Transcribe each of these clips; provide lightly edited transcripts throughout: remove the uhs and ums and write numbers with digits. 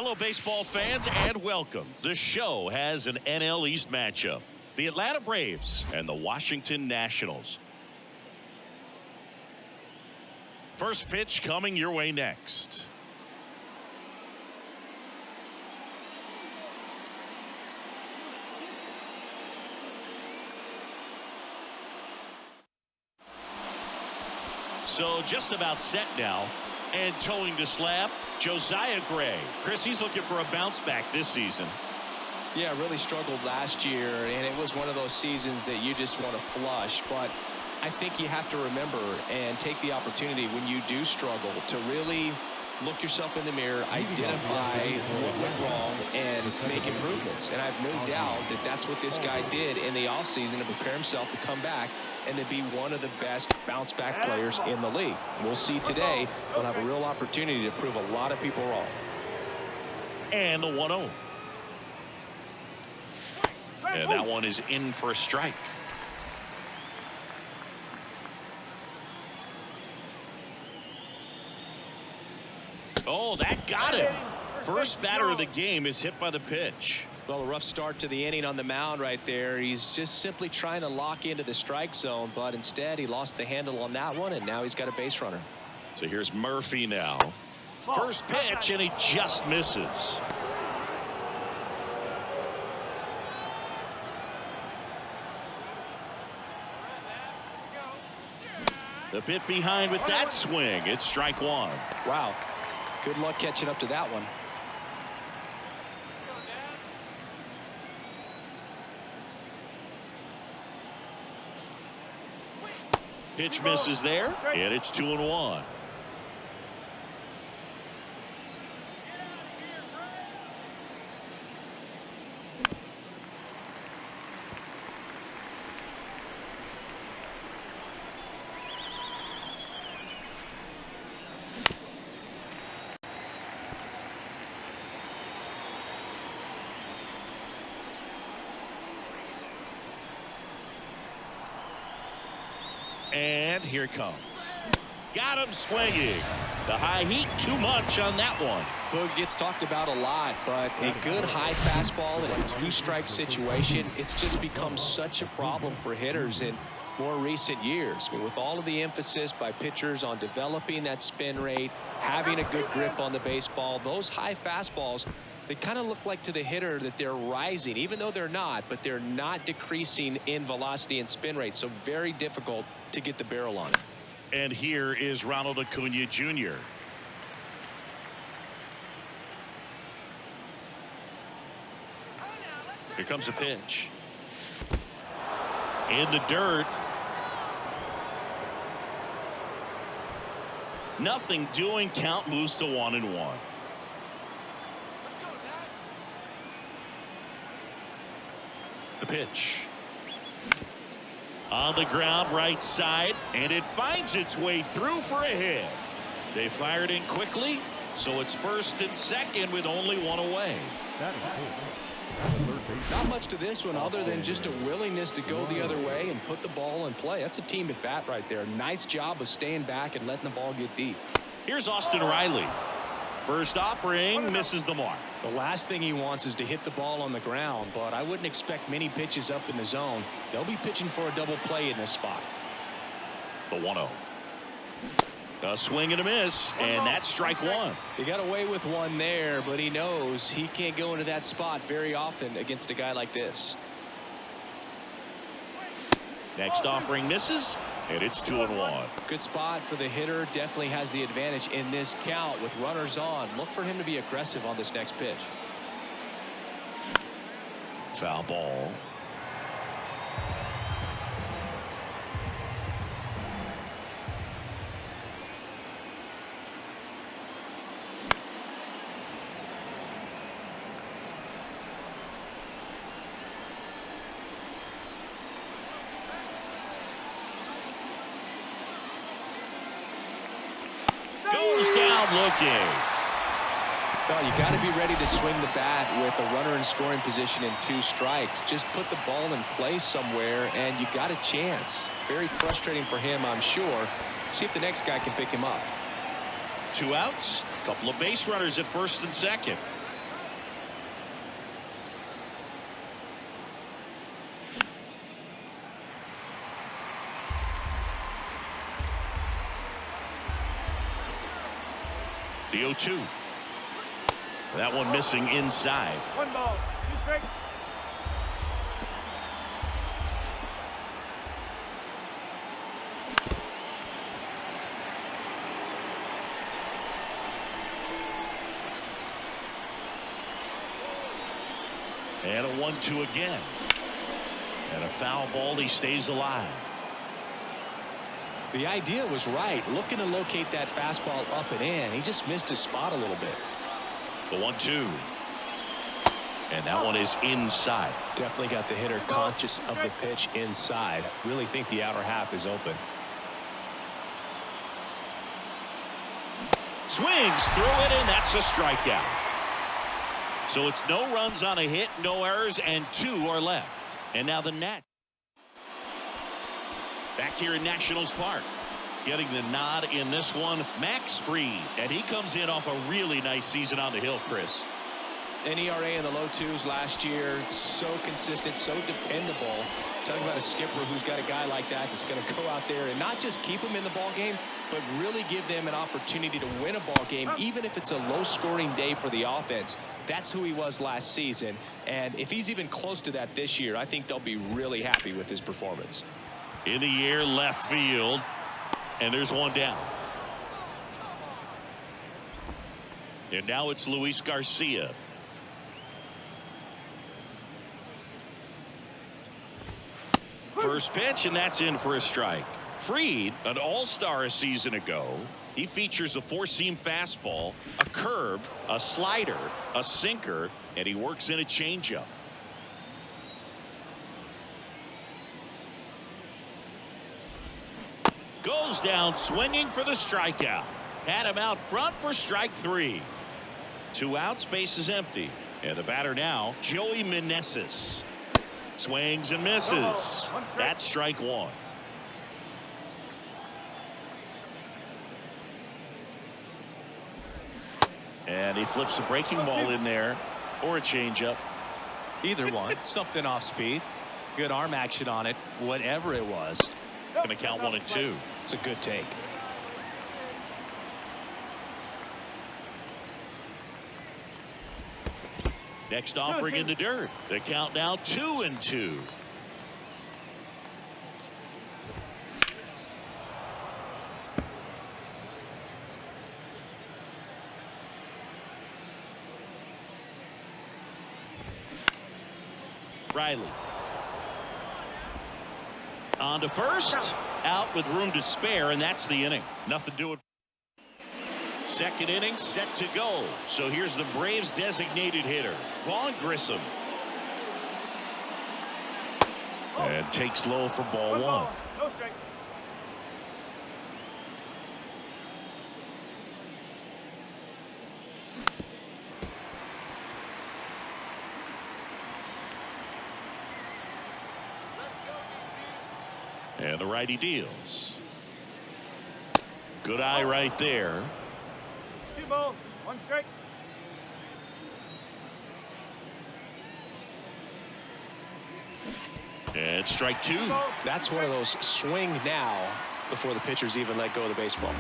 Hello, baseball fans, and welcome. The show has an NL East matchup. The Atlanta Braves and the Washington Nationals. First pitch coming your way next. So just about set now. And towing the slab, Josiah Gray. Chris, he's looking for a bounce back this season. Yeah, really struggled last year, and it was one of those seasons that you just want to flush. But I think you have to remember and take the opportunity when you do struggle to really look yourself in the mirror, identify what went wrong, and make improvements. And I have no doubt that that's what this guy did in the offseason to prepare himself to come back and to be one of the best bounce-back players in the league. We'll see today. He'll have a real opportunity to prove a lot of people wrong. And the 1-0. And that one is in for a strike. Oh, that got him. First batter of the game is hit by the pitch. Well, a rough start to the inning on the mound right there. He's just simply trying to lock into the strike zone, but instead he lost the handle on that one, and now he's got a base runner. So here's Murphy now. First pitch, and he just misses. The bit behind with that swing. It's strike one. Wow. Good luck catching up to that one. Pitch misses there, and it's 2-1. And here it comes. Got him swinging. The high heat, too much on that one. Boog gets talked about a lot, but a good high fastball in a two-strike situation, it's just become such a problem for hitters in more recent years. I mean, with all of the emphasis by pitchers on developing that spin rate, having a good grip on the baseball, those high fastballs, they kind of look like to the hitter that they're rising, even though they're not, but they're not decreasing in velocity and spin rate. So very difficult to get the barrel on it. And here is Ronald Acuna Jr. Here comes the pitch. In the dirt. Nothing doing. Count moves to 1-1. The pitch. On the ground, right side, and it finds its way through for a hit. They fired in quickly, so it's first and second with only one away. Not much to this one other than just a willingness to go the other way and put the ball in play. That's a team at bat right there. Nice job of staying back and letting the ball get deep. Here's Austin Riley. First offering, misses the mark. The last thing he wants is to hit the ball on the ground, but I wouldn't expect many pitches up in the zone. They'll be pitching for a double play in this spot. The 1-0. A swing and a miss, and that's strike one. He got away with one there, but he knows he can't go into that spot very often against a guy like this. Next offering misses, and it's 2-1. Good spot for the hitter. Definitely has the advantage in this count with runners on. Look for him to be aggressive on this next pitch. Foul ball. Goes down looking. Well, you got to be ready to swing the bat with a runner in scoring position and 2 strikes. Just put the ball in place somewhere, and you got a chance. Very frustrating for him, I'm sure. See if the next guy can pick him up. 2 outs. A couple of base runners at first and second. The 0-2. That one missing inside. 1 ball, 2 strikes. And a 1-2 again. And a foul ball. He stays alive. The idea was right. Looking to locate that fastball up and in. He just missed his spot a little bit. The 1-2. And that one is inside. Definitely got the hitter conscious of the pitch inside. Really think the outer half is open. Swings through it, and that's a strikeout. So it's no runs on a hit, no errors, and 2 are left. And now the Nats. Back here in Nationals Park. Getting the nod in this one, Max Fried. And he comes in off a really nice season on the hill, Chris. An ERA in the low 2s last year. So consistent, so dependable. Talking about a skipper who's got a guy like that that's going to go out there and not just keep him in the ball game, but really give them an opportunity to win a ball game, even if it's a low-scoring day for the offense. That's who he was last season. And if he's even close to that this year, I think they'll be really happy with his performance. In the air, left field. And there's one down. And now it's Luis Garcia. First pitch, and that's in for a strike. Fried, an all-star a season ago. He features a 4-seam fastball, a curve, a slider, a sinker, and he works in a changeup. Goes down swinging for the strikeout. Had him out front for strike 3. 2 outs, base is empty. And the batter now, Joey Meneses. Swings and misses. That's strike 1. And he flips a breaking ball in there, or a changeup. Either one. Something off speed. Good arm action on it. Whatever it was. Going to count 1 and 2. It's a good take. Next offering in the dirt. The count now 2 and 2. Riley. On to first. Out with room to spare, and that's the inning. Nothing doing. Second inning set to go. So here's the Braves designated hitter, Vaughn Grissom. And takes low for ball 1. No strike. And the righty deals. Good eye right there. 2 balls, 1 strike. And strike 2. That's one of those swing now before the pitchers even let go of the baseball.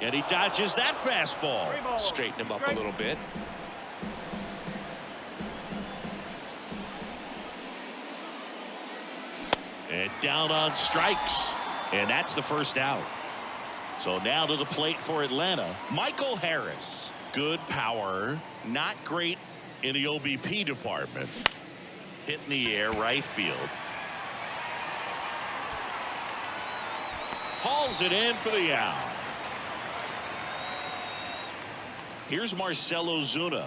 And he dodges that fastball. Straighten him up a little bit. And down on strikes. And that's the first out. So now to the plate for Atlanta, Michael Harris. Good power, not great in the OBP department. Hit in the air, right field. Hauls it in for the out. Here's Marcell Ozuna.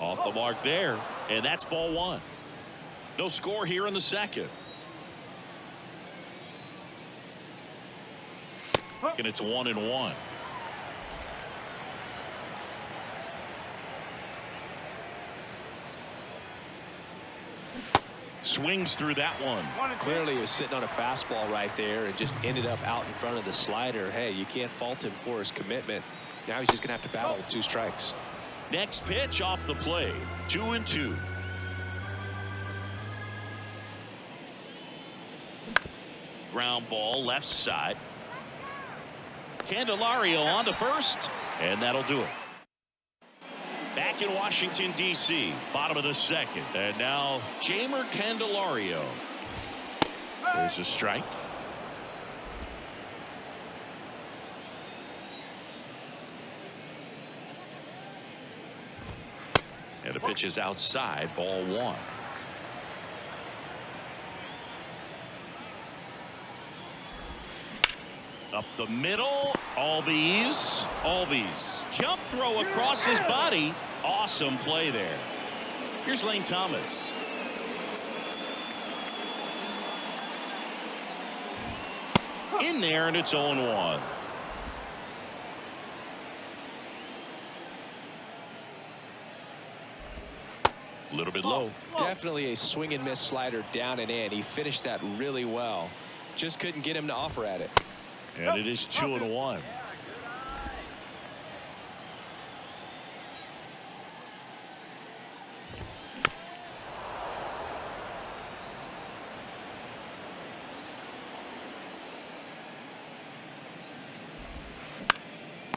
Off the mark there, and that's ball 1. No score here in the second. And it's 1-1. Swings through that one. Clearly he was sitting on a fastball right there and just ended up out in front of the slider. Hey, you can't fault him for his commitment. Now he's just going to have to battle with 2 strikes. Next pitch off the plate. 2-2. Ground ball left side. Candelario on to first, and that'll do it. Back in Washington, D.C., bottom of the second, and now Jeimer Candelario. There's a strike. And the pitch is outside, ball 1. Up the middle, Albies. Jump throw across his body. Awesome play there. Here's Lane Thomas. In there, and it's 0-1. A little bit low. Definitely a swing and miss slider down and in. He finished that really well. Just couldn't get him to offer at it. And it is 2-1.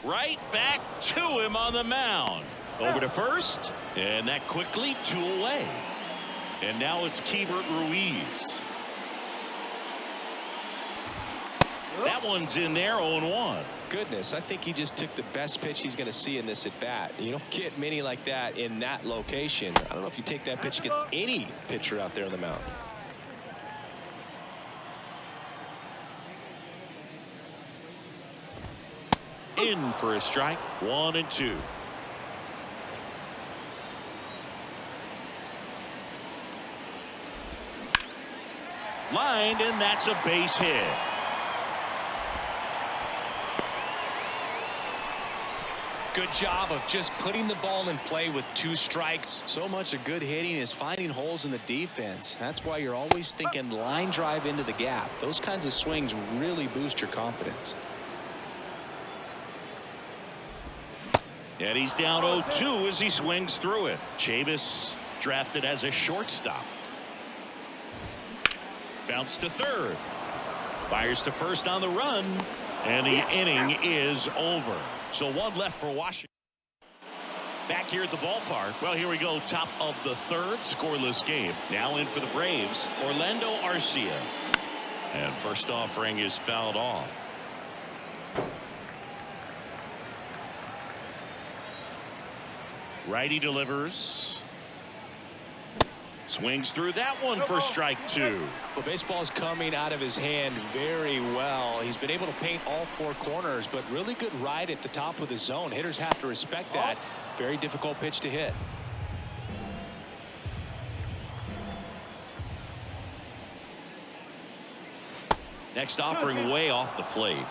Right back to him on the mound. Over to first, and that quickly 2 away. And now it's Keibert Ruiz. That one's in there, 0-1. Goodness, I think he just took the best pitch he's going to see in this at bat. You don't get many like that in that location. I don't know if you take that pitch against any pitcher out there on the mound. In for a strike, 1-2. Lined, and that's a base hit. Good job of just putting the ball in play with 2 strikes. So much of good hitting is finding holes in the defense. That's why you're always thinking line drive into the gap. Those kinds of swings really boost your confidence. And he's down 0-2 as he swings through it. Chavis drafted as a shortstop. Bounce to third. Fires to first on the run. And the inning is over. So 1 left for Washington. Back here at the ballpark. Well, here we go. Top of the 3rd. Scoreless game. Now in for the Braves. Orlando Arcia. And first offering is fouled off. Righty delivers. Swings through that one for strike 2. Well, baseball's coming out of his hand very well. He's been able to paint all 4 corners, but really good ride at the top of the zone. Hitters have to respect that. Very difficult pitch to hit. Next offering way off the plate.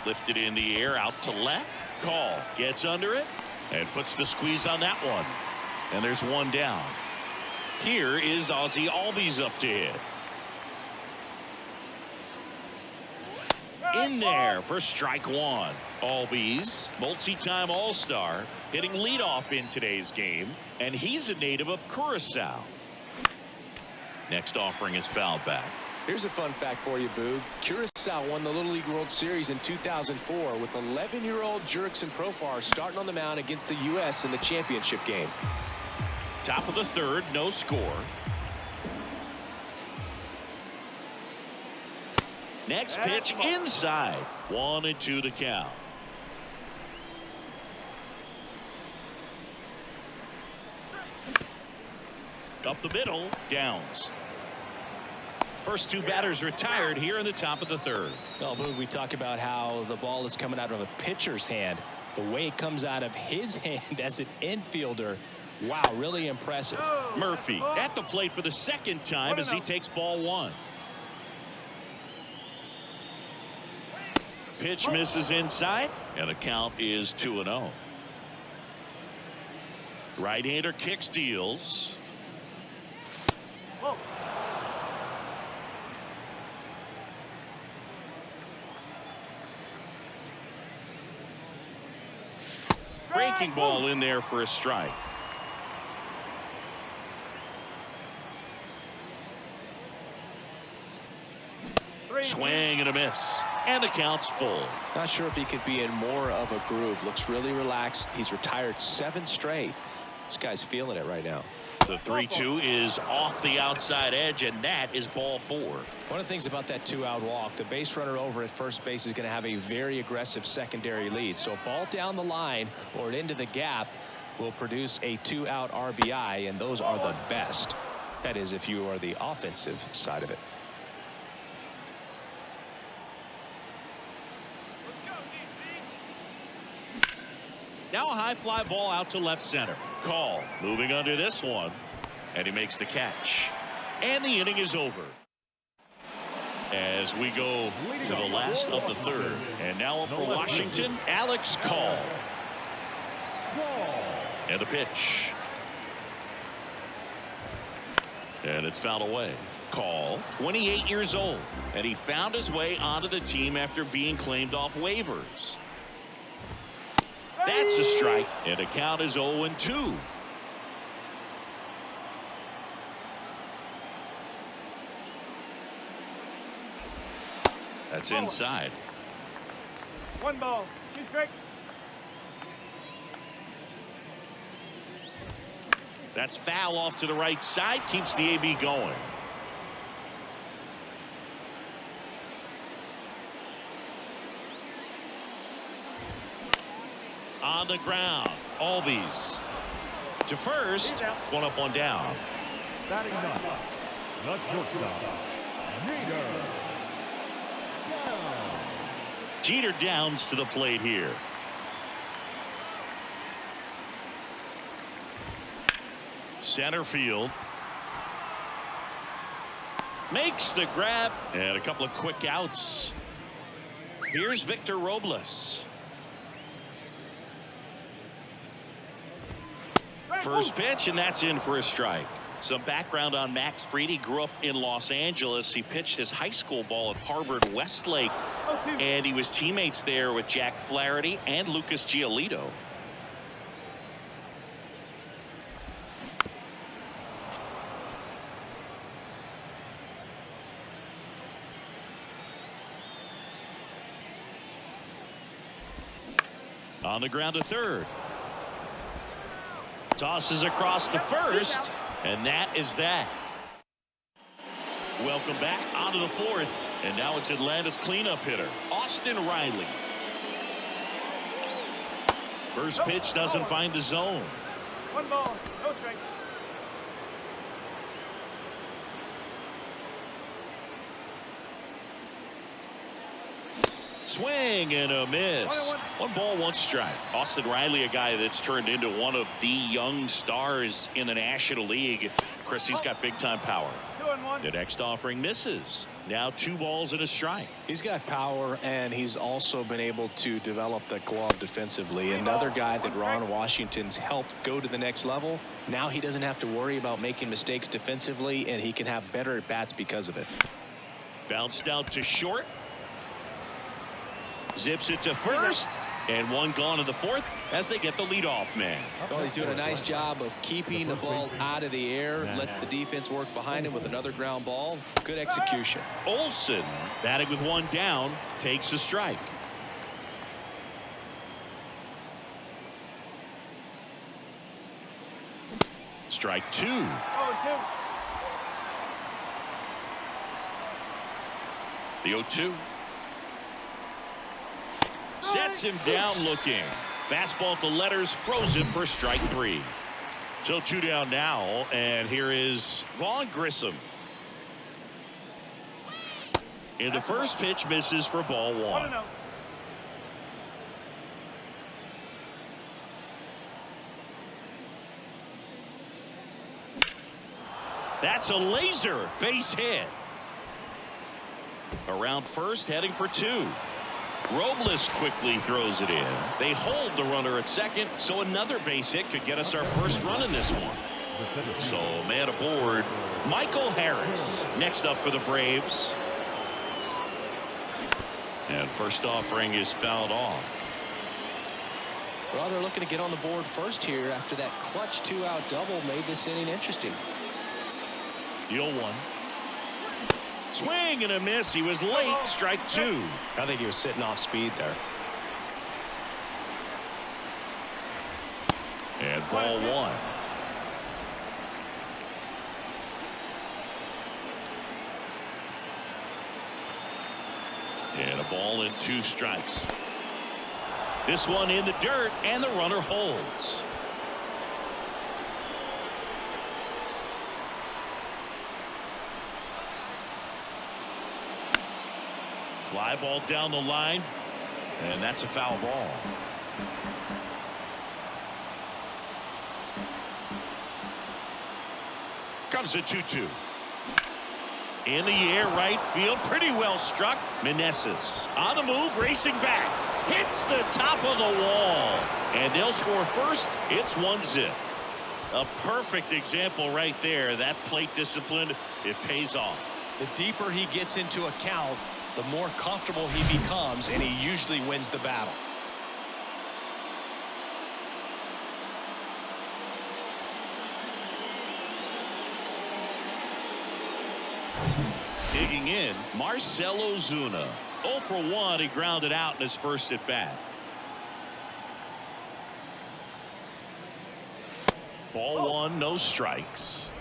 Lifted in the air, out to left. Call. Gets under it and puts the squeeze on that one. And there's 1 down. Here is Ozzie Albies up to hit. In there for strike 1. Albies, multi-time All-Star, hitting leadoff in today's game. And he's a native of Curacao. Next offering is fouled back. Here's a fun fact for you, Boog. Curacao won the Little League World Series in 2004 with 11-year-old Jurickson Profar starting on the mound against the U.S. in the championship game. Top of the 3rd, no score. Next pitch inside. 1-2 to count. Up the middle, Downs. First 2 batters retired here in the top of the 3rd. Well, Boog, we talk about how the ball is coming out of a pitcher's hand. The way it comes out of his hand as an infielder, wow, really impressive. Murphy at the plate for the 2nd time as he takes ball 1. Pitch misses inside, and the count is 2-0. Right-hander kick steals. Breaking ball in there for a strike. Swing and a miss. And the count's full. Not sure if he could be in more of a groove. Looks really relaxed. He's retired 7 straight. This guy's feeling it right now. The 3-2 is off the outside edge, and that is ball 4. One of the things about that 2-out walk, the base runner over at first base is going to have a very aggressive secondary lead. So a ball down the line or into the gap will produce a 2-out RBI, and those are the best. That is, if you are the offensive side of it. Now a high fly ball out to left center. Call moving under this one, and he makes the catch, and the inning is over as we go to the last of the 3rd. And now up for Washington, Alex Call. And the pitch, and it's fouled away. Call, 28 years old, and he found his way onto the team after being claimed off waivers. That's a strike, and the count is 0-2. That's inside. 1 ball, 2 strikes. That's foul off to the right side, keeps the AB going. On the ground, Albies to first. 1 up, 1 down. Batting ninth, the shortstop, Jeter downs to the plate here. Center field. Makes the grab, and a couple of quick outs. Here's Victor Robles. First pitch, and that's in for a strike. Some background on Max Fried. He grew up in Los Angeles. He pitched his high school ball at Harvard Westlake, and he was teammates there with Jack Flaherty and Lucas Giolito. On the ground to third. Tosses across to first, and that is that. Welcome back onto the 4th, and now it's Atlanta's cleanup hitter, Austin Riley. First pitch doesn't find the zone. 1 ball, no strikes. Swing and a miss. 1 ball, 1 strike. Austin Riley, a guy that's turned into one of the young stars in the National League. Chris, he's got big time power. 2-1. The next offering misses. Now 2 balls and a strike. He's got power, and he's also been able to develop the glove defensively. Another guy that Ron Washington's helped go to the next level. Now he doesn't have to worry about making mistakes defensively, and he can have better at bats because of it. Bounced out to short. Zips it to first, and 1 gone in the 4th as they get the leadoff man. Well, he's doing a nice job of keeping the ball out of the air. Lets the defense work behind him with another ground ball. Good execution. Olsen, batting with 1 down, takes a strike. Strike 2. 0-2. The 0-2. Sets him down looking. Fastball to letters, throws him for strike 3. So 2 down now, and here is Vaughn Grissom. In the first pitch, misses for ball 1. 1-0. That's a laser base hit. Around first, heading for 2. Robles quickly throws it in. They hold the runner at second, so another base hit could get us our first run in this one. So man aboard, Marcell Harris. Next up for the Braves. And first offering is fouled off. Well, they're looking to get on the board first here after that clutch 2-out double made this inning interesting. The 0-1. Swing and a miss. He was late. Strike 2. I think he was sitting off speed there. And ball 1. And a ball and 2 strikes. This one in the dirt, and the runner holds. Fly ball down the line, and that's a foul ball. Comes the 2-2. In the air, right field, pretty well struck. Meneses on the move, racing back. Hits the top of the wall. And they'll score first. It's 1-0. A perfect example right there. That plate discipline, it pays off. The deeper he gets into a count, the more comfortable he becomes, and he usually wins the battle. Digging in, Marcell Ozuna. 0 for 1. He grounded out in his first at bat. Ball 1, no strikes.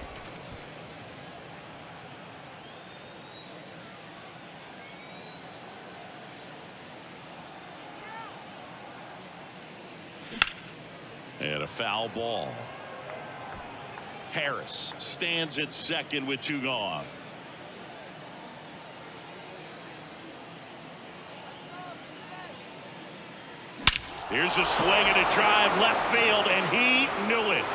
And a foul ball. Harris stands at second with 2 gone. Here's a swing and a drive left field, and he knew it.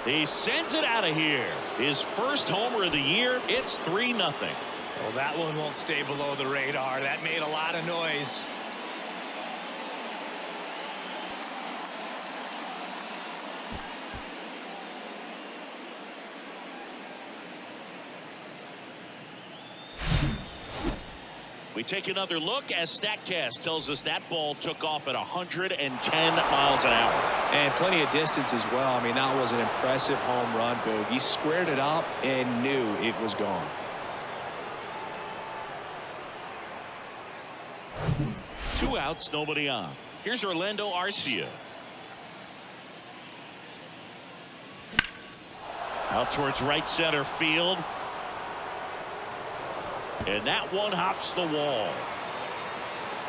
He sends it out of here. His first homer of the year. It's 3-0. Well, that one won't stay below the radar. That made a lot of noise. We take another look as StatCast tells us that ball took off at 110 miles an hour. And plenty of distance as well. I mean, that was an impressive home run, Boog. He squared it up and knew it was gone. Two outs, nobody on. Here's Orlando Arcia. Out towards right center field. And that one hops the wall.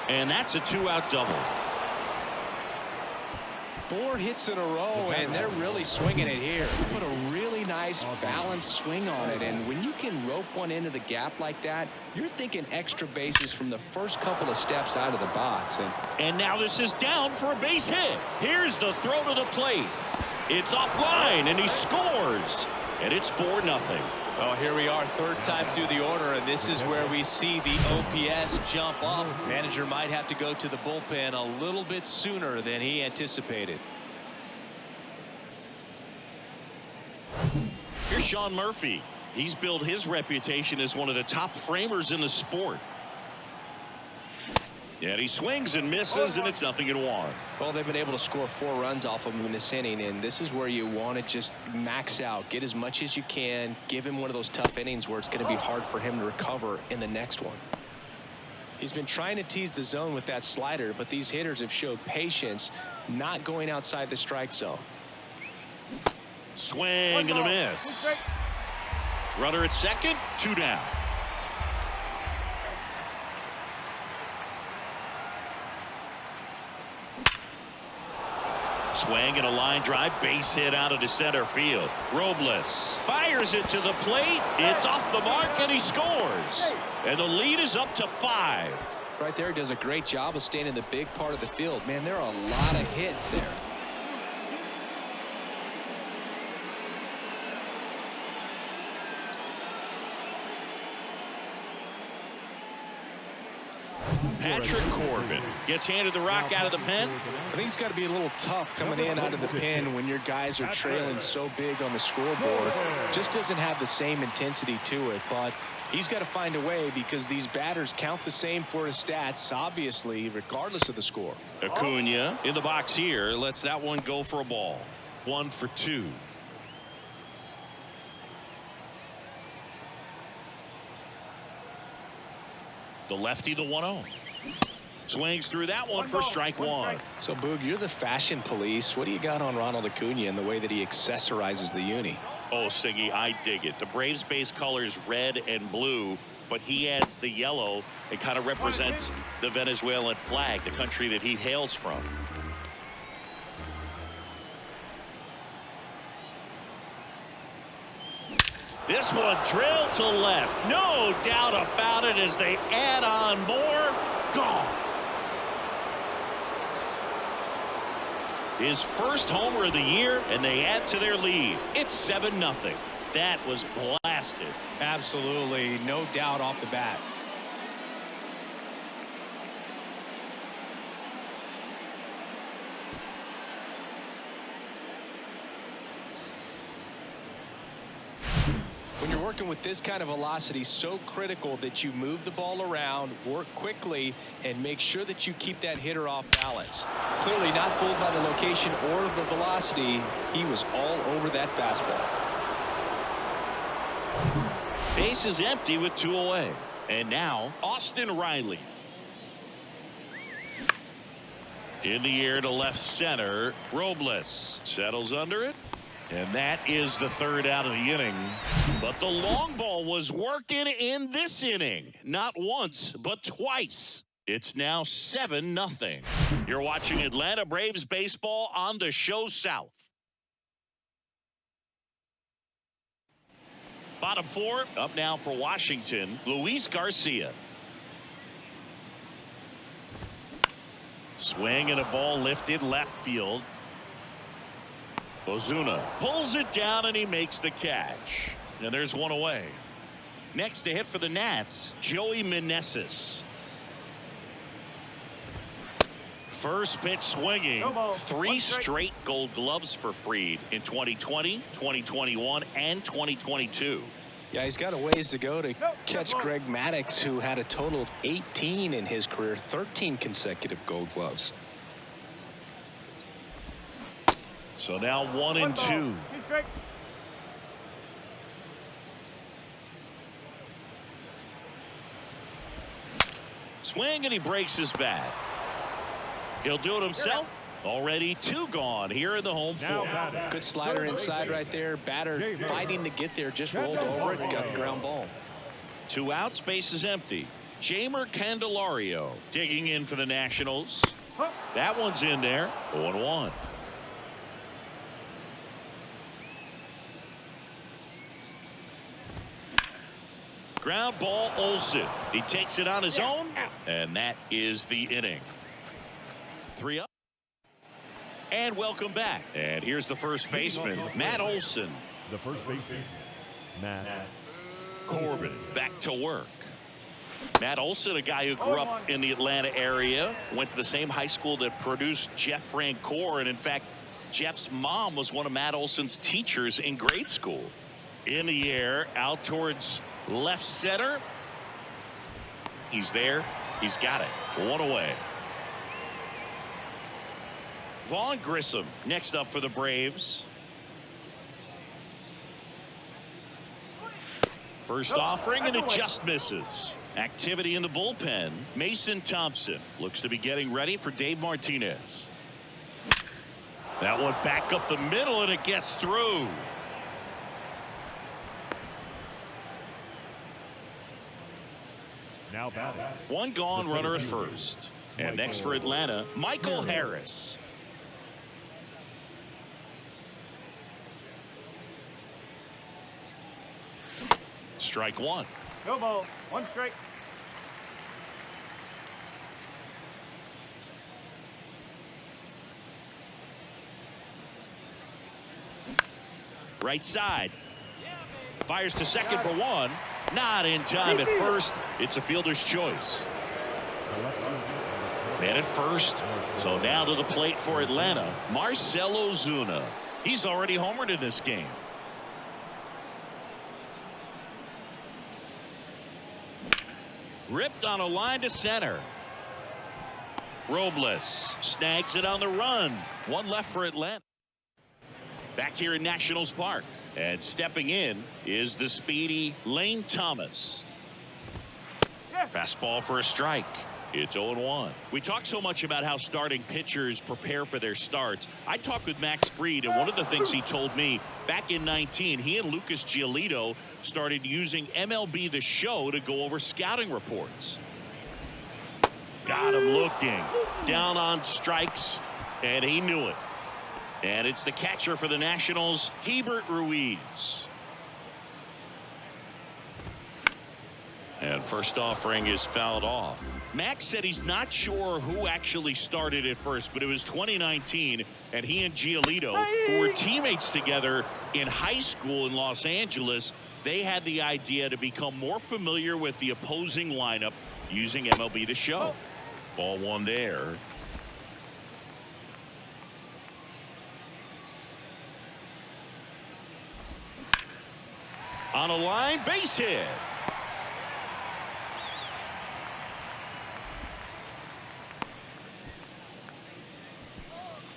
And that's a 2-out double. 4 hits in a row, and they're really swinging it here. Put a really nice balanced swing on it, and when you can rope one into the gap like that, you're thinking extra bases from the first couple of steps out of the box. And now this is down for a base hit. Here's the throw to the plate. It's offline, and he scores. And it's 4-0. Well, here we are, third time through the order, and this is where we see the OPS jump up. Manager might have to go to the bullpen a little bit sooner than he anticipated. Here's Sean Murphy. He's built his reputation as one of the top framers in the sport. Yeah, he swings and misses, and it's 0-1. Well, they've been able to score 4 runs off of him in this inning, and this is where you want to just max out, get as much as you can, give him one of those tough innings where it's going to be hard for him to recover in the next one. He's been trying to tease the zone with that slider, but these hitters have showed patience, not going outside the strike zone. Swing and a miss. Runner at second, 2 down. Swing and a line drive, base hit out into center field. Robles fires it to the plate. It's off the mark, and he scores. And the lead is up to 5. Right there, does a great job of staying in the big part of the field. Man, there are a lot of hits there. Patrick Corbin gets handed the rock out of the pen. I think it's got to be a little tough coming in out of the pen when your guys are trailing so big on the scoreboard. Just doesn't have the same intensity to it, but He's got to find a way because these batters count the same for his stats, obviously, regardless of the score. Acuna in the box here. Lets that one go for a ball. 1 for 2. The lefty, the 1-0. Swings through that one for strike one. So, Boog, you're the fashion police. What do you got on Ronald Acuna in the way that he accessorizes the uni? Oh, Siggy, I dig it. The Braves base colors red and blue, but he adds the yellow. It kind of represents the Venezuelan flag, the country that he hails from. This one drilled to left. No doubt about it as they add on more. Gone. His first homer of the year, and they add to their lead. It's 7-0. That was blasted. Absolutely, no doubt off the bat. When you're working with this kind of velocity, so critical that you move the ball around, work quickly, and make sure that you keep that hitter off balance. Clearly not fooled by the location or the velocity. He was all over that fastball. Base is empty with 2 away. And now Austin Riley. In the air to left center. Robles settles under it. And that is the 3rd out of the inning. But the long ball was working in this inning. Not once, but twice. It's now 7-0. You're watching Atlanta Braves baseball on the Show South. Bottom 4, up now for Washington, Luis Garcia. Swing and a ball lifted left field. Ozuna pulls it down and he makes the catch. And there's 1 away. Next to hit for the Nats, Joey Meneses. First pitch swinging. 3 straight Gold Gloves for Fried in 2020, 2021, and 2022. Yeah, he's got a ways to go to catch Greg Maddux, who had a total of 18 in his career, 13 consecutive Gold Gloves. So now 1-2. Swing and he breaks his bat. He'll do it himself. Already 2 gone here in the home 4. Good slider inside right there. Batter fighting to get there, just rolled over it, got the ground ball. 2 outs, base is empty. Jeimer Candelario digging in for the Nationals. That one's in there. 0-1. Ground ball, Olsen. He takes it on his own, and that is the inning. 3 up. And welcome back. And here's the first baseman, Matt Olson. The first baseman, Matt Corbin back to work. Matt Olson, a guy who grew up in the Atlanta area, went to the same high school that produced Jeff Francoeur, and in fact, Jeff's mom was one of Matt Olson's teachers in grade school. In the air, out towards left center. He's there. He's got it. 1 away. Vaughn Grissom next up for the Braves. First offering and it just misses. Activity in the bullpen. Mason Thompson looks to be getting ready for Dave Martinez. That one back up the middle and it gets through. now batting. 1 gone, runner at first. And next for Atlanta, Michael Harris. Strike 1. No ball. 1 strike. Right side. Fires to second for 1. Not in time at first. It's a fielder's choice. Man at first. So now to the plate for Atlanta, Marcell Ozuna. He's already homered in this game. Ripped on a line to center. Robles snags it on the run. One left for Atlanta. Back here in Nationals Park. And stepping in is the speedy Lane Thomas. Fastball for a strike. It's 0-1. We talk so much about how starting pitchers prepare for their starts. I talked with Max Fried, and one of the things he told me back in 19, he and Lucas Giolito started using MLB The Show to go over scouting reports. Got him looking. Down on strikes, and he knew it. And it's the catcher for the Nationals, Hebert Ruiz. And first offering is fouled off. Max said he's not sure who actually started at first, but it was 2019, and he and Giolito, who were teammates together in high school in Los Angeles, they had the idea to become more familiar with the opposing lineup using MLB The Show. Ball one there. On a line, base hit.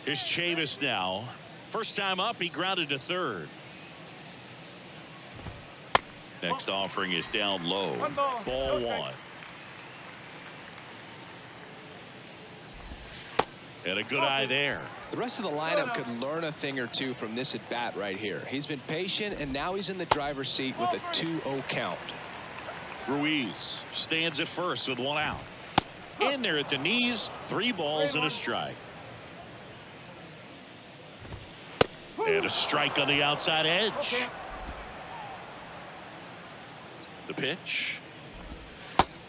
Here's Chavis now. First time up, he grounded to third. Next offering is down low. Ball one. And a good eye there. The rest of the lineup could learn a thing or two from this at bat right here. He's been patient, and now he's in the driver's seat with a 2-0 count. Ruiz stands at first with one out. In there at the knees, 3 balls and a strike. And a strike on the outside edge. The pitch.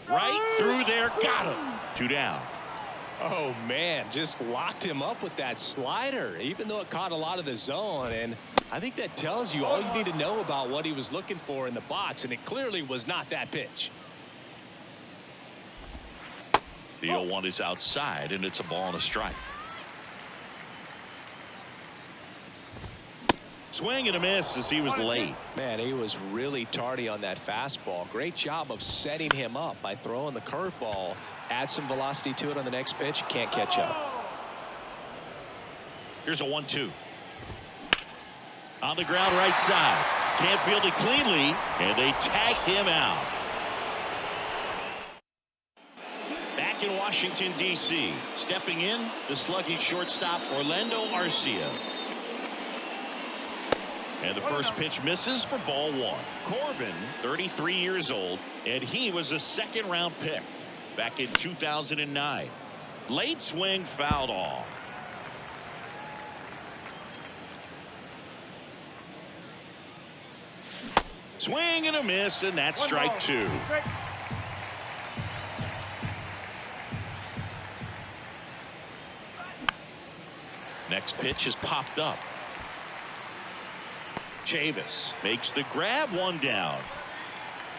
Right through there. Got him. 2 down. Oh, man, just locked him up with that slider, even though it caught a lot of the zone. And I think that tells you all you need to know about what he was looking for in the box, and it clearly was not that pitch. The 0-1 is outside, and it's a ball and a strike. Swing and a miss as he was late. Man, he was really tardy on that fastball. Great job of setting him up by throwing the curveball. Add some velocity to it on the next pitch. Can't catch up. Here's a 1-2. On the ground right side. Can't field it cleanly, and they tag him out. Back in Washington, D.C. Stepping in, the slugging shortstop Orlando Arcia. And the first pitch misses for ball one. Corbin, 33 years old, and he was a second-round pick back in 2009. Late swing fouled off. Swing and a miss, and that's strike 2. Next pitch is popped up. Chavis makes the grab, 1 down.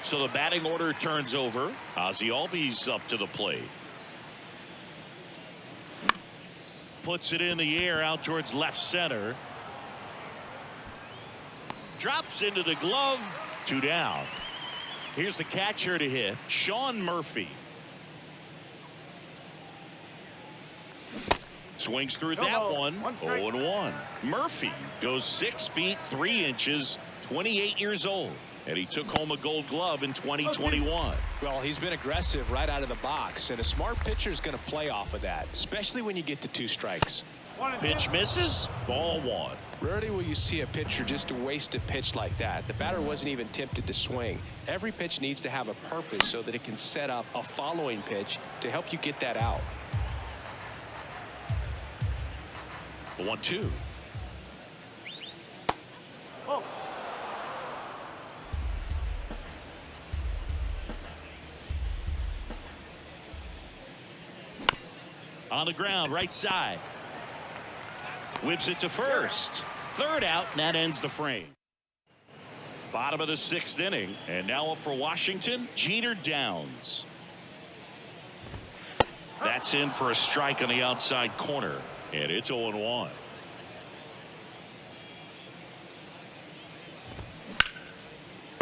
So the batting order turns over. Ozzie Albies up to the plate. Puts it in the air out towards left center. Drops into the glove. 2 down. Here's the catcher to hit, Sean Murphy. Swings through that one. 0-1. Murphy goes 6 feet 3 inches, 28 years old, and he took home a Gold Glove in 2021. Well, he's been aggressive right out of the box, and a smart pitcher is going to play off of that, especially when you get to 2 strikes. Pitch misses. Ball 1. Rarely will you see a pitcher just waste a pitch like that. The batter wasn't even tempted to swing. Every pitch needs to have a purpose so that it can set up a following pitch to help you get that out. 1-2. On the ground, right side. Whips it to first. 3rd out, and that ends the frame. Bottom of the 6th inning, and now up for Washington, Jeter Downs. That's in for a strike on the outside corner, and it's 0-1.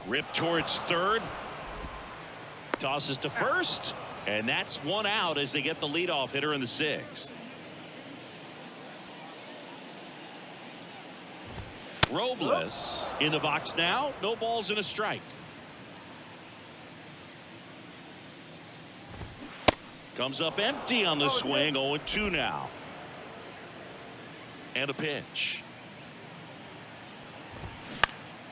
Rip towards third. Tosses to first, and that's one out as they get the leadoff hitter in the 6th. Robles in the box now. No balls and a strike. Comes up empty on the swing. 0-2 now. And a pitch.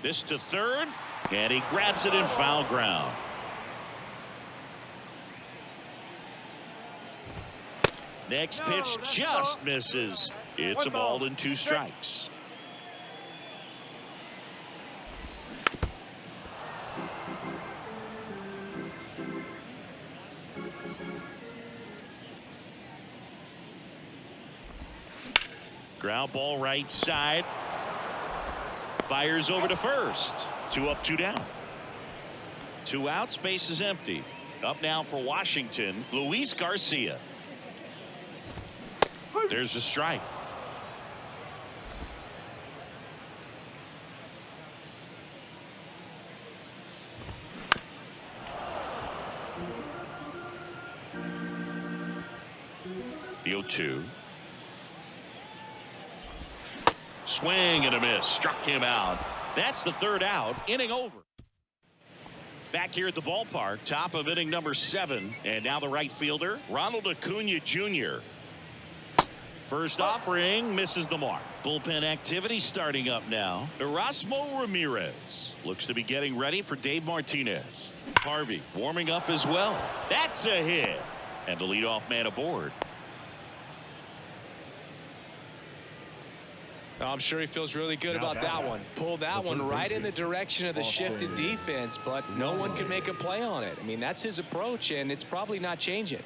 This to third, and he grabs it in foul ground. Next pitch just misses. It's a ball and 2 strikes. Ground ball right side. Fires over to first. 2 up, 2 down. 2 outs, base is empty. Up now for Washington, Luis Garcia. There's a strike. The 0-2. Swing and a miss. Struck him out. That's the 3rd out. Inning over. Back here at the ballpark. Top of inning number 7. And now the right fielder, Ronald Acuna Jr. First offering misses the mark. Bullpen activity starting up now. Erasmo Ramirez looks to be getting ready for Dave Martinez. Harvey warming up as well. That's a hit. And the leadoff man aboard. I'm sure he feels really good about that one. Pulled that one right in the direction of the shifted defense, but no one can make a play on it. I mean, that's his approach, and it's probably not changing.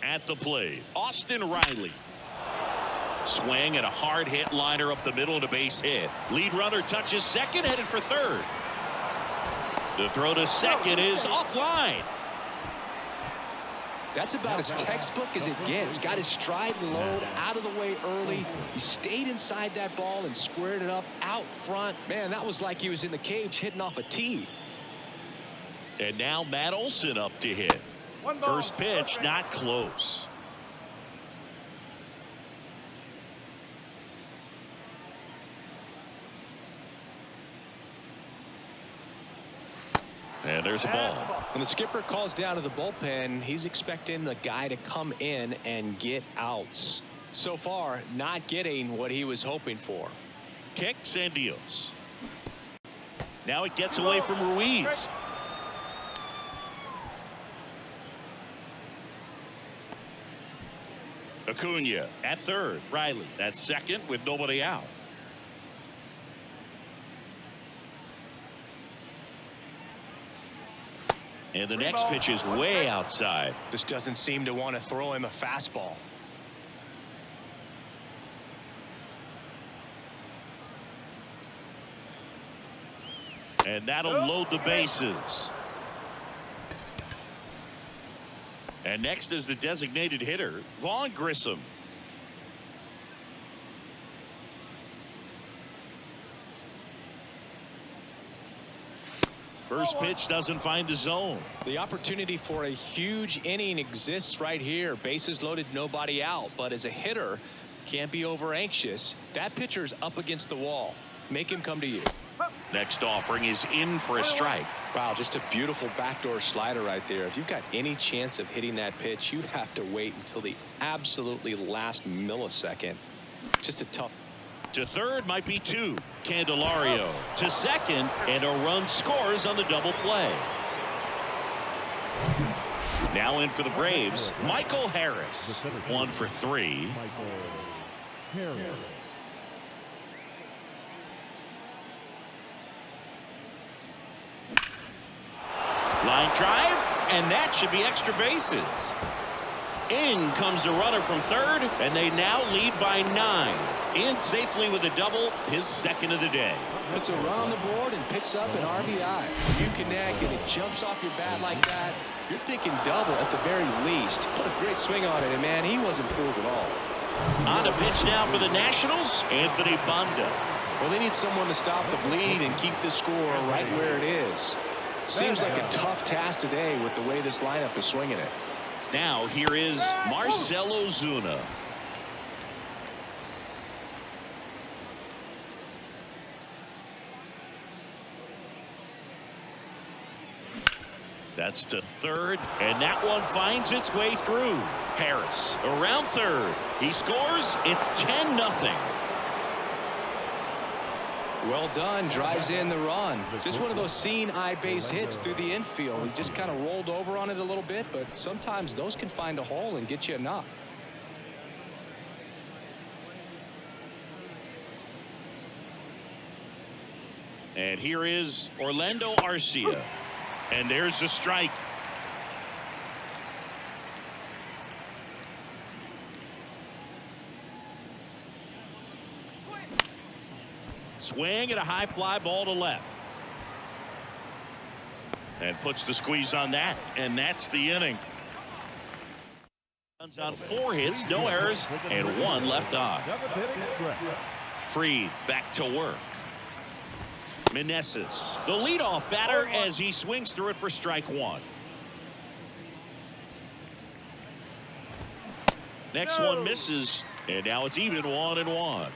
At the plate, Austin Riley. Swing and a hard hit liner up the middle and a base hit. Lead runner touches second, headed for third. The throw to second is offline. That's about as textbook as it gets. Got his stride and load out of the way early. He stayed inside that ball and squared it up out front. Man, that was like he was in the cage hitting off a tee. And now Matt Olson up to hit. First pitch not close. And there's a ball. When the skipper calls down to the bullpen, he's expecting the guy to come in and get outs. So far, not getting what he was hoping for. Kicks and deals. Now it gets away from Ruiz. Acuna at third. Riley at second with nobody out. And the next pitch is way outside. Just doesn't seem to want to throw him a fastball. And that'll load the bases. And next is the designated hitter, Vaughn Grissom. First pitch doesn't find the zone. The opportunity for a huge inning exists right here. Bases loaded, nobody out. But as a hitter, can't be over anxious. That pitcher's up against the wall. Make him come to you. Next offering is in for a strike. Wow, just a beautiful backdoor slider right there. If you've got any chance of hitting that pitch, you have to wait until the absolutely last millisecond. Just a tough. To third might be 2. Candelario to second, and a run scores on the double play. Now in for the Braves, Michael Harris. 1 for 3. Line drive, and that should be extra bases. In comes the runner from third, and they now lead by 9. In safely with a double, his second of the day. Puts a run on the board and picks up an RBI. You connect and it jumps off your bat like that. You're thinking double at the very least. Put a great swing on it, and man, he wasn't fooled at all. On a pitch now for the Nationals, Anthony Banda. Well, they need someone to stop the bleed and keep the score right where it is. Seems like a tough task today with the way this lineup is swinging it. Now here is Marcell Ozuna. That's to third, and that one finds its way through. Harris around third. He scores. It's 10-0. Well done. Drives in the run. Just one of those seeing eye base hits through the infield. He just kind of rolled over on it a little bit, but sometimes those can find a hole and get you a knock. And here is Orlando Arcia. And there's the strike. Swing and a high fly ball to left. And puts the squeeze on that. And that's the inning. Runs on 4 hits, no errors, and 1 left on. Fried back to work. Meneses, the leadoff batter, as he swings through it for strike 1. Next one misses, and now it's even 1-1.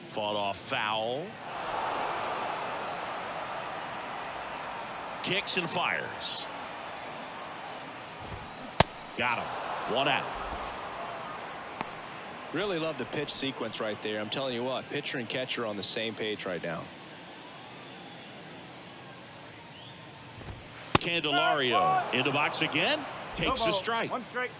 Fought off foul. Kicks and fires. Got him. 1 out. Really love the pitch sequence right there. I'm telling you what, pitcher and catcher on the same page right now. Candelario in the box again. Takes No a ball. strike. 1 strike.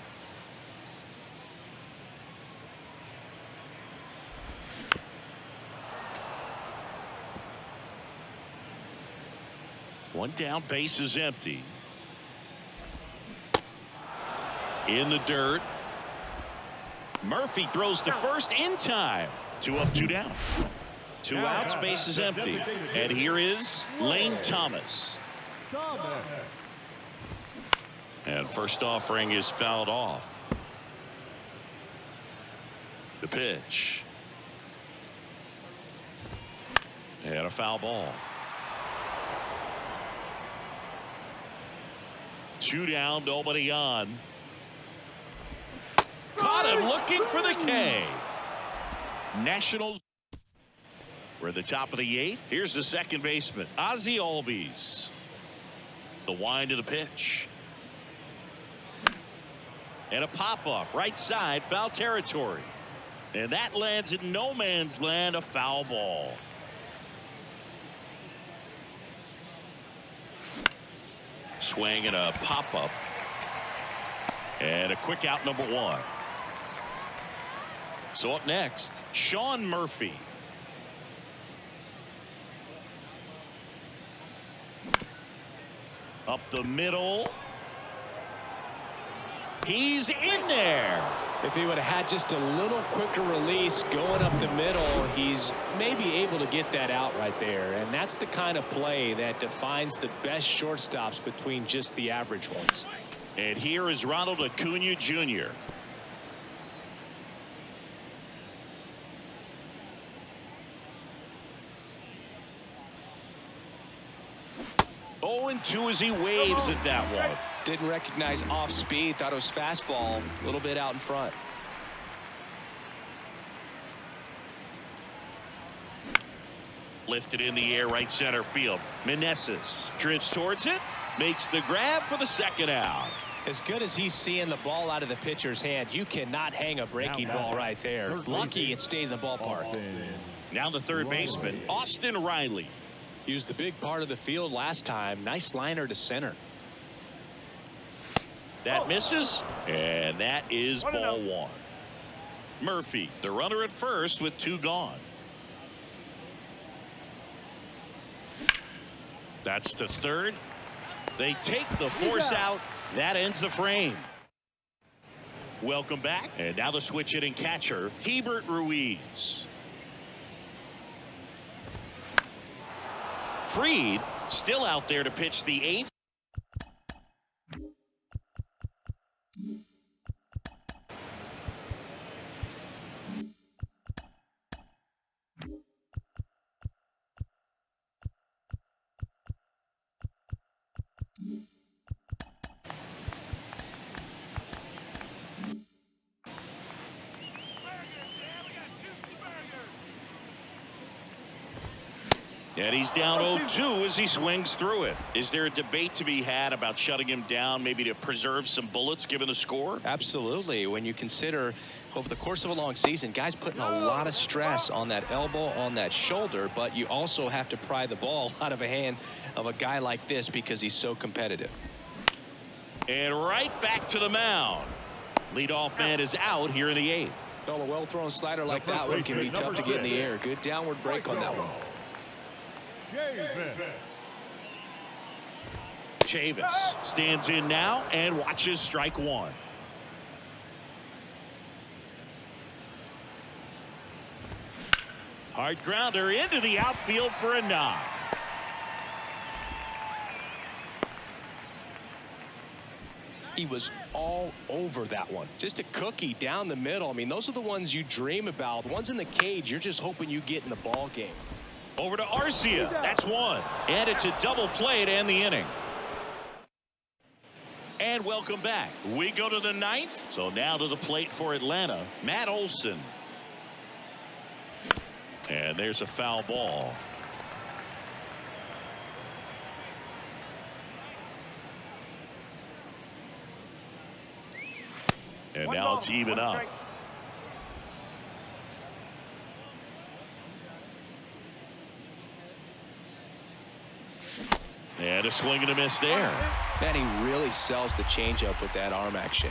One down, base is empty. In the dirt. Murphy throws to first in time. 2 up, 2 down. 2 outs, base is empty. And here is Lane Thomas. And first offering is fouled off. The pitch. And a foul ball. 2 down, nobody on. Caught him looking for the K. Nationals. We're at the top of the 8th. Here's the second baseman, Ozzie Albies. The wind of the pitch. And a pop-up right side, foul territory. And that lands in no man's land, a foul ball. Swing and a pop-up. And a quick out, number 1. So up next, Sean Murphy. Up the middle. He's in there. If he would have had just a little quicker release going up the middle, he's maybe able to get that out right there. And that's the kind of play that defines the best shortstops between just the average ones. And here is Ronald Acuna Jr. Oh, and 2 as he waves at that one. Didn't recognize off speed, thought it was fastball, a little bit out in front. Lifted in the air, right center field. Meneses drifts towards it, makes the grab for the second out. As good as he's seeing the ball out of the pitcher's hand, you cannot hang a breaking ball right there. Lucky it stayed in the ballpark. Now the third baseman, Austin Riley. Used the big part of the field last time. Nice liner to center. That misses, and that is ball 1. Murphy, the runner at first with 2 gone. That's to third. They take the force out. That ends the frame. Welcome back. And now the switch hitting catcher, Hebert Ruiz. Fried still out there to pitch the 8th. And he's down 0-2 as he swings through it. Is there a debate to be had about shutting him down, maybe to preserve some bullets given the score? Absolutely. When you consider over the course of a long season, guys putting a lot of stress on that elbow, on that shoulder, but you also have to pry the ball out of a hand of a guy like this because he's so competitive. And right back to the mound. Leadoff man is out here in the 8th. Well, a well-thrown slider like that one can be tough to get in the air. Good downward break on that one. Chavis stands in now and watches strike 1. Hard grounder into the outfield for a knock. He was all over that one. Just a cookie down the middle. I mean, those are the ones you dream about. Ones in the cage, you're just hoping you get in the ball game. Over to Arcia. That's 1. And it's a double play to end the inning. And welcome back. We go to the 9th. So now to the plate for Atlanta, Matt Olson. And there's a foul ball. And now it's even up. And a swing and a miss there. And he really sells the changeup with that arm action.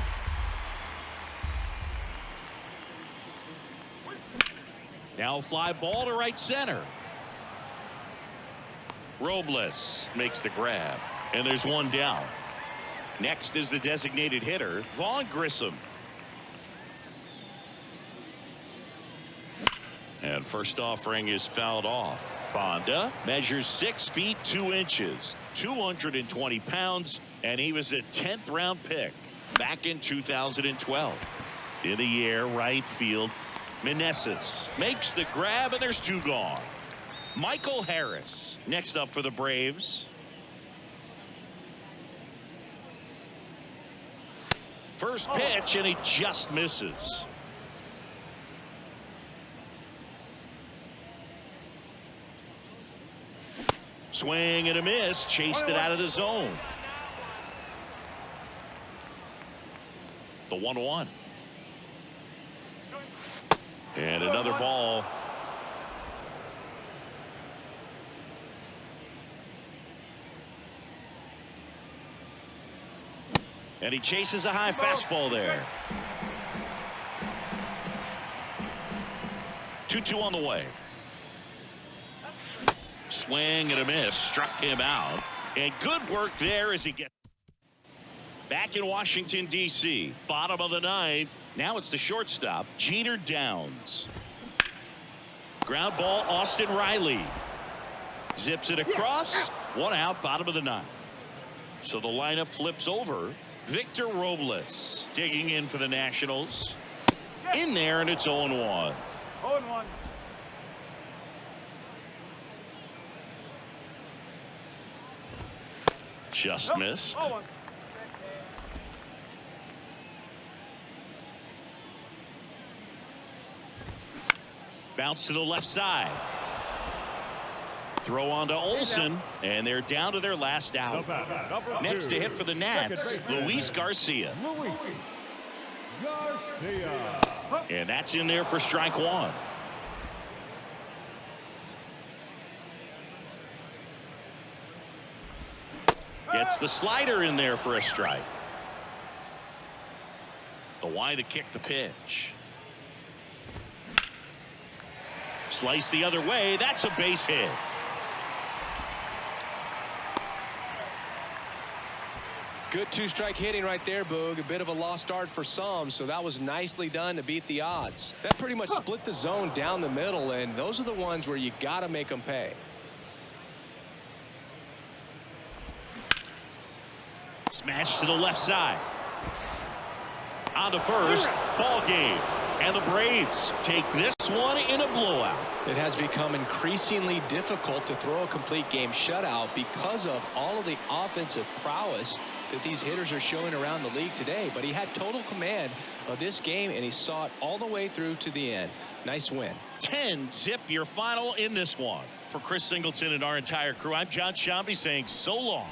Now a fly ball to right center. Robles makes the grab. And there's one down. Next is the designated hitter, Vaughn Grissom. And first offering is fouled off. Bonda measures 6 feet 2 inches, 220 pounds, and he was a 10th round pick back in 2012. In the air, right field. Meneses makes the grab, and there's 2 gone. Michael Harris next up for the Braves. First pitch, and he just misses. Swing and a miss, chased it out of the zone. The 1-1. And another ball. And he chases a high fastball there. 2-2 on the way. Swing and a miss, struck him out. And good work there as he gets back in Washington, D.C. Bottom of the 9th. Now it's the shortstop, Jeter Downs. Ground ball, Austin Riley. Zips it across. 1 out, bottom of the 9th. So the lineup flips over. Victor Robles digging in for the Nationals. In there, and it's 0-1. 0-1. Just missed. 0-1. Bounce to the left side. Throw on to Olson, and they're down to their last out. Next to hit for the Nats, Luis Garcia. And that's in there for strike 1. Gets the slider in there for a strike. The wide to kick the pitch. Slice the other way. That's a base hit. Good 2-strike hitting right there, Boog. A bit of a lost start for some, so that was nicely done to beat the odds. That pretty much split the zone down the middle, and those are the ones where you got to make them pay. Smash to the left side. On to first. Ball game. And the Braves take this one in a blowout. It has become increasingly difficult to throw a complete game shutout because of all of the offensive prowess that these hitters are showing around the league today. But he had total command of this game, and he saw it all the way through to the end. Nice win. 10-zip your final in this one. For Chris Singleton and our entire crew, I'm John Shambi saying so long.